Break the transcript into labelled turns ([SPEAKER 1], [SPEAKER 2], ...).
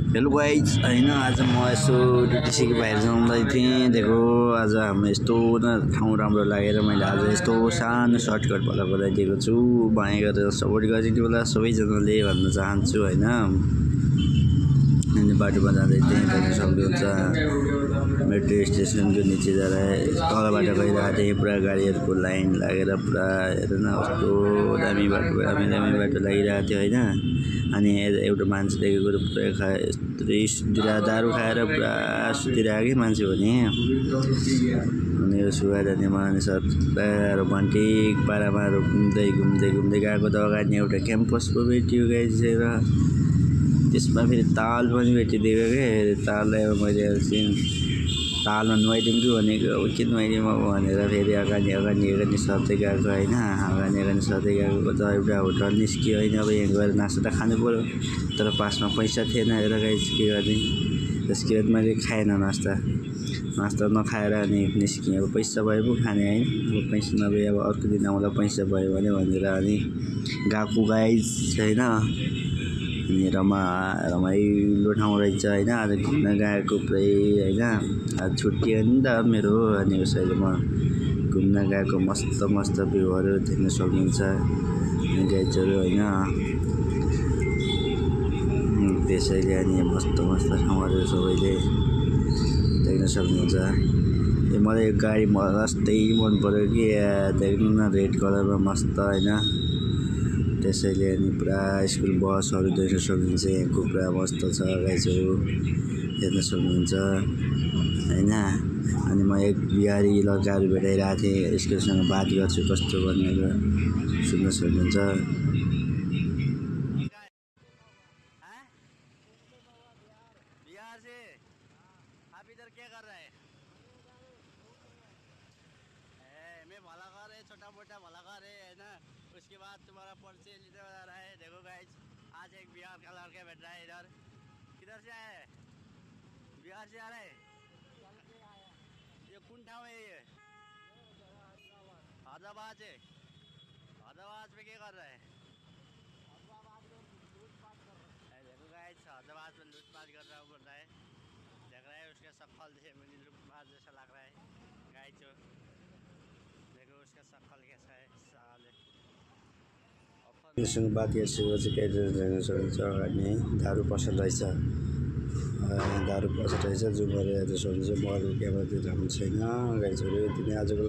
[SPEAKER 1] Hello guys होइन आज म यसो ड्युटी सिकेर बाहिर जाँदै थिएँ। देखो आज हाम्रो यस्तो ठाउँ राम्रो लागेर मैले आज यस्तो सानो सर्टकट भएर बनाइदिएको छु। माया गरेर सपोर्ट गरिदिनु होला सबैजनाले भन्न चाहन्छु होइन। अनि बाटोमा जाँदै थिएँ देख्न सक्नुहुन्छ मेट्रो स्टेसनको निचे जाँदा तलबाट गइरहेको थिएँ। पुरा गाडीहरूको लाइन लागेर पुरा हेर्न कस्तो दामी बाटो लागिरहेको थियो होइन। अनि एउटा मान्छे देखेको पुरा सुतिरहेको दारू खाएर पुरा सुतिरहेको कि मान्छे भने। अनि यो सुगा जाने मानिसहरू पुरा रोमान्टिक पारामा घुम्दै गएको त अगाडि एउटा क्याम्पस पो भेटियो गाइसेर। त्यसमा फेरि ताल पनि भेटिदिएको के ताललाई अब मैले तालमा नुहाइदिउँ कि भनेको के नुहाइदिउँ अब भनेर फेरि अगाडि सर्दै गएको होइन। अगाडि सर्दै गएको त एउटा होटल निस्क्यो होइन। अब यहाँ गएर नास्ता त खानु पऱ्यो तर पासमा पैसा थिएन हेर गाइस के गर्ने। त्यसको बाद मैले खाएन नास्ता नखाएर अनि निस्केँ। अब पैसा भए पो खाने होइन। अब पैसा नभए अब अर्को दिन आउँदा पैसा भयो भने भनेर अनि गएको गाइस होइन। अनि रमाइलो ठाउँ रहेछ होइन। आज घुम्न गएको पुरै होइन। आज छुट्टी हो नि त मेरो। अनि उसैले म घुम्न गएको मस्त भ्यूहरू देख्न सक्नुहुन्छ गाइजहरू होइन। त्यसैले अनि मस्त ठाउँहरू सबैले देख्न सक्नुहुन्छ। मलाई यो गाडी मस्तै मन पर्यो कि देख्नु न रेड कलरमा मस्त होइन। त्यसैले अनि पुरा स्कुल बसहरू देख्न सक्नुहुन्छ। यहाँको पुरा मस्त छ गाइजहरू हेर्न सक्नुहुन्छ होइन। अनि म एक बिहारी लड्काहरू भेटाइरहेको थिएँ। स्कुलसँग बात गर्छु कस्तो भनेर सुन्न सक्नुहुन्छ। बिहार से आप इधर क्या कर रहे हैं? मैं भला कर है छोटा मोटा भला कर है ना। उसके बाद तुम्हारा परिचय लेने वाला रहा है। देखो गाइस आज एक बिहार का लड़का बैठ रहा है इधर। किधर से आया है? बिहार से आ रहा है। ये कौन ठाव है ये? हैदराबाद से। हैदराबाद में क्या कर रहा है? देखो गाइस हैदराबाद में लूटपाट कर रहा बोल रहा है। देख रहा है उसका शक्ल से मुझे लूटपाट जैसा लग रहा है गाइस। देखो उसका शक्ल कैसा है साले। यससँग बात गर्छु अनि दारू पसल रहेछ। दारू पसल रहेछ जुन गरेर हेर्न सक्नुहुन्छ। मोबाइलको क्यामेरा चाहिँ राम्रो छैन गाइजहरू। यति नै आजको